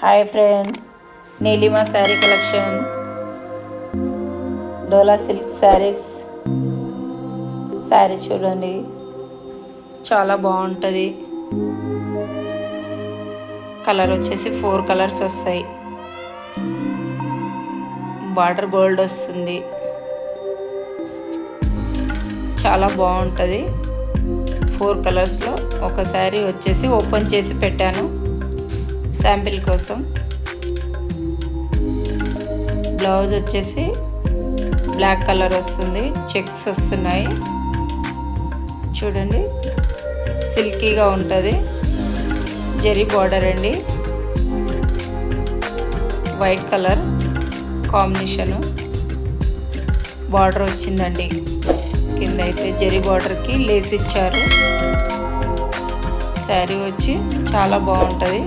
Hi friends, Neelima sari collection, Dola silk saris. Sari చూడండి, చాలా బాగుంటుంది. కలర్ వచ్చేసి 4 కలర్స్ వస్తాయి. బార్డర్ గోల్డ్ వస్తుంది. చాలా బాగుంటుంది. 4 కలర్స్లో ఒక శారీ వచ్చేసి ఓపెన్ చేసి పెట్టాను శాంపిల్ కోసం. బ్లౌజ్ వచ్చేసి బ్లాక్ కలర్ వస్తుంది, చెక్స్ వస్తున్నాయి. చూడండి, సిల్కీగా ఉంటుంది. జరీ బార్డర్ అండి, వైట్ కలర్ కాంబినేషను బార్డర్ వచ్చిందండి. కింద అయితే జరీ బార్డర్కి లేస్ ఇచ్చారు. శారీ వచ్చి చాలా బాగుంటుంది.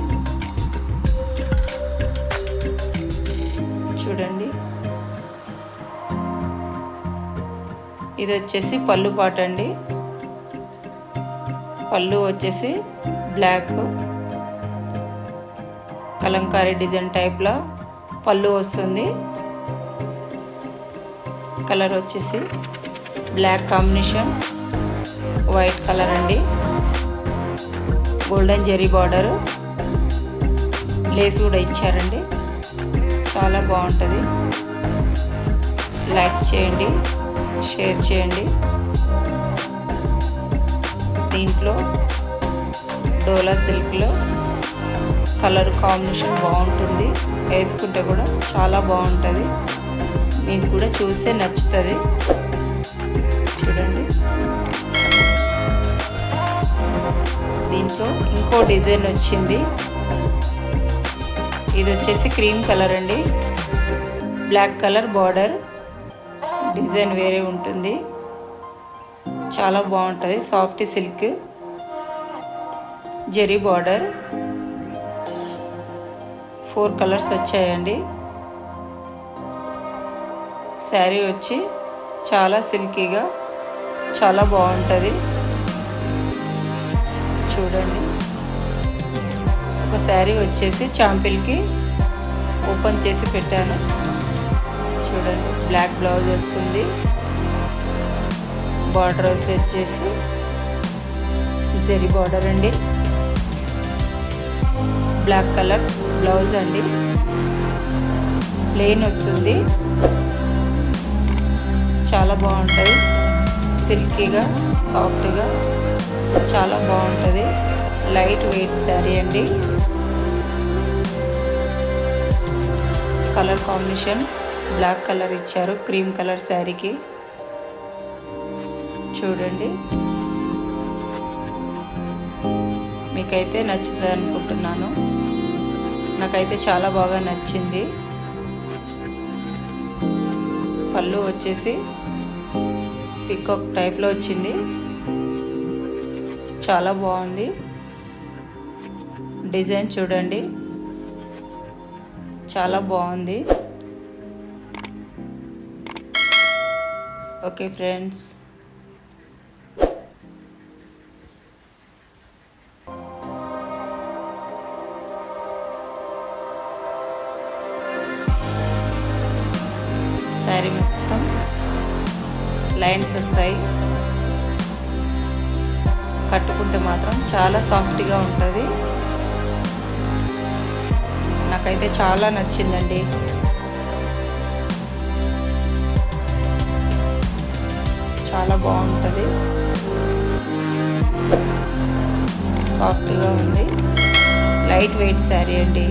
చూడండి, ఇది వచ్చేసి పళ్ళు పాట అండి. పళ్ళు వచ్చేసి బ్లాక్ కలంకారీ డిజైన్ టైప్లో పళ్ళు వస్తుంది. కలర్ వచ్చేసి బ్లాక్ కాంబినేషన్, వైట్ కలర్ అండి. గోల్డెన్ జరీ బార్డరు, లేస్ కూడా ఇచ్చారండి. చాలా బాగుంటుంది. లైక్ చేయండి, షేర్ చేయండి. దీంట్లో డోలా సిల్క్లో కలర్ కాంబినేషన్ బాగుంటుంది. వేసుకుంటే కూడా చాలా బాగుంటుంది. మీకు కూడా చూస్తే నచ్చుతుంది. చూడండి, దీంట్లో ఇంకో డిజైన్ వచ్చింది. ఇది వచ్చేసి క్రీమ్ కలర్ అండి. బ్లాక్ కలర్ బార్డర్, డిజైన్ వేరే ఉంటుంది. చాలా బాగుంటుంది. Soft silk, zari border, 4 colours వచ్చాయండి. శారీ వచ్చి చాలా సిల్కీగా చాలా బాగుంటుంది. చూడండి, ఒక శారీ వచ్చేసి చాంపిల్కి ఓపెన్ చేసి పెట్టాను. చూడండి, బ్లాక్ బ్లౌజ్ వస్తుంది. బార్డర్ వచ్చేసి జరీ బార్డర్ అండి. బ్లాక్ కలర్ బ్లౌజ్ అండి. ప్లెయిన్ వస్తుంది. చాలా బాగుంటుంది. సిల్కీగా సాఫ్ట్గా చాలా బాగుంటుంది. లైట్ వెయిట్ శారీ అండి. కలర్ కాంబినేషన్ బ్లాక్ కలర్ ఇచ్చారు క్రీమ్ కలర్ శారీకి. చూడండి, మీకైతే నచ్చుతుంది అనుకుంటున్నాను. నాకైతే చాలా బాగా నచ్చింది. పళ్ళు వచ్చేసి పికాక్ టైప్లో వచ్చింది. చాలా బాగుంది. డిజైన్ చూడండి, చాలా బాగుంది. ఓకే ఫ్రెండ్స్, శారీ మొత్తం లైన్స్ వస్తాయి. కట్టుకుంటే మాత్రం చాలా సాఫ్ట్గా ఉంటుంది. నాకైతే చాలా నచ్చిందండి. చాలా బాగుంటుంది. సాఫ్ట్గా ఉంది. లైట్ వెయిట్ శారీ అండి.